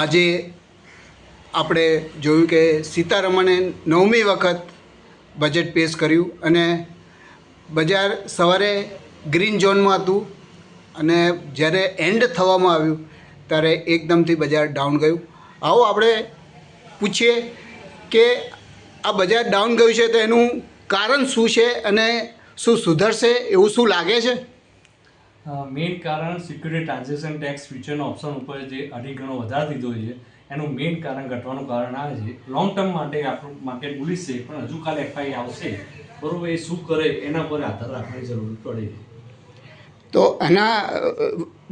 આજે આપણે જોયું કે સીતારમણે 9મી વખત બજેટ પેશ કર્યું અને બજાર સવારે ગ્રીન ઝોનમાં હતું અને જ્યારે એન્ડ થવામાં આવ્યું ત્યારે એકદમથી બજાર ડાઉન ગયું. આવો આપણે પૂછીએ કે આ બજાર ડાઉન ગયું છે તો એનું કારણ શું છે અને શું સુધરશે એવું શું લાગે છે? મેઇન કારણ સિક્યુરિટી ટ્રાન્ઝેક્શન ટેક્સ ફ્યુચરના ઓપ્શન ઉપર જે 2.5 ગણો વધારી દીધો છે એનું મેઇન કારણ ઘટવાનું કારણ આ છે. લોંગ ટર્મ માટે આપણું માર્કેટ બુલિશ છે, પણ હજુ કાલે એફઆઈ આવશે, બરાબર, એ શું કરે એના પર આધાર રાખવાની જરૂર પડે. તો આના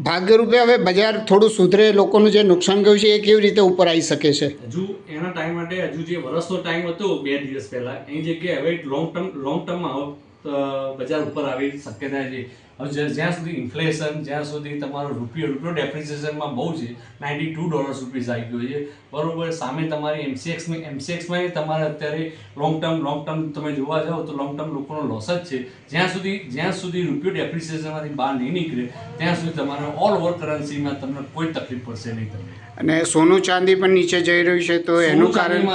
ભાગ્યરૂપે હવે બજાર થોડું સુધરે, લોકોનું જે નુકસાન ગયું છે એ કેવી રીતે ઉપર આવી શકે છે? હજુ એના ટાઈમ માટે હજુ જે વર્ષનો ટાઈમ હતો 2 દિવસ પહેલાં, એની જગ્યાએ હવે લોંગ ટર્મમાં બજાર ઉપર આવી શક્યતા છે. હવે જ્યાં સુધી ઇન્ફ્લેશન, જ્યાં સુધી તમારો રૂપિયો ડેપ્રિસિએશનમાં બહુ છે, $92 રૂપીસ આવી ગયો છે, બરાબર. સામે તમારી એમસીએક્સમાં તમારે અત્યારે લોંગ ટર્મ તમે જોવા જાઓ તો લોંગ ટર્મ લોકોનો લોસ જ છે. જ્યાં સુધી રૂપિયો ડેપ્રિસિએશનમાંથી બહાર નહીં નીકળે ત્યાં સુધી તમારે ઓલ ઓવર કરન્સીમાં તમને કોઈ તકલીફ પડશે નહીં તમને. અને સોનું ચાંદી પણ નીચે જઈ રહ્યું છે, તો એનું કારણ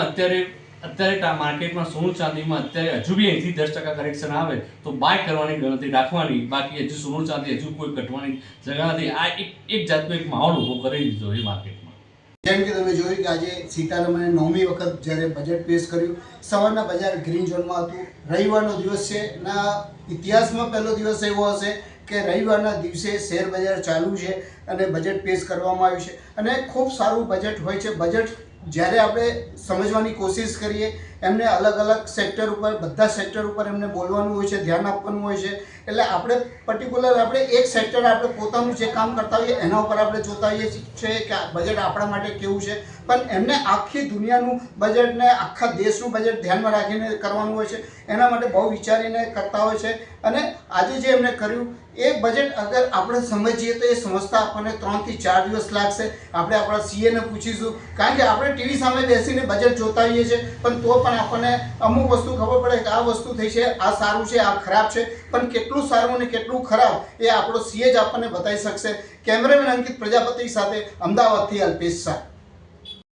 અત્યારે માર્કેટમાં સોનું ચાંદીમાં અત્યારે હજુ બી 10% કરેક્શન આવે તો બાય કરવાની ગણતરી રાખવાની. બાકી હજુ સોનું ચાંદી હજુ કોઈ ઘટવાની જગ્યા નથી. આ એક જાતનો એક માહોલ ઊભો કરી દીધો એ માર્કેટમાં. જેમ કે તમે જોયું કે આજે સીતારમણે 9મી વખત જ્યારે બજેટ પેશ કર્યું, સવારના બજાર ગ્રીન ઝોનમાં હતું. રવિવારનો દિવસ છે, ના ઇતિહાસમાં પહેલો દિવસ એવો હશે કે રવિવારના દિવસે શેર બજાર ચાલુ છે અને બજેટ પેશ કરવામાં આવ્યું છે અને ખૂબ સારું બજેટ હોય છે. બજેટ જ્યારે આપણે સમજવાની કોશિશ કરીએ, એમને અલગ અલગ સેક્ટર ઉપર, બધા સેક્ટર ઉપર એમને બોલવાનું હોય છે, ધ્યાન આપવાનું હોય છે. એટલે આપણે પર્ટિક્યુલર આપણે એક સેક્ટર આપણે પોતાનું જે કામ કરતા હોઈએ એના ઉપર આપણે જોતા હોઈએ છીએ કે બજેટ આપણા માટે કેવું છે, પણ એમને આખી દુનિયાનું બજેટ ને આખા દેશનું બજેટ ધ્યાનમાં રાખીને કરવાનું હોય છે. એના માટે બહુ વિચારીને કરતા હોય છે અને આજે જે એમને કર્યું એ બજેટ અગર આપણે સમજીએ તો એ સમજતા આપણને 3 થી 4 દિવસ લાગશે. આપણે આપણા સીએને પૂછીશું, કારણ કે આપણે ટીવી સામે બેસીને બજેટ જોતા હોઈએ છીએ, પણ તો પણ આપણને અમુક વસ્તુ ખબર પડે કે આ વસ્તુ થઈ છે, આ સારું છે, આ ખરાબ છે, પણ કેટલું સારું અને કેટલું ખરાબ એ આપણો સીએ જ આપણને બતાવી શકશે. કેમેરામેન અંકિત પ્રજાપતિ સાથે અમદાવાદથી અલ્પેશ શાહ.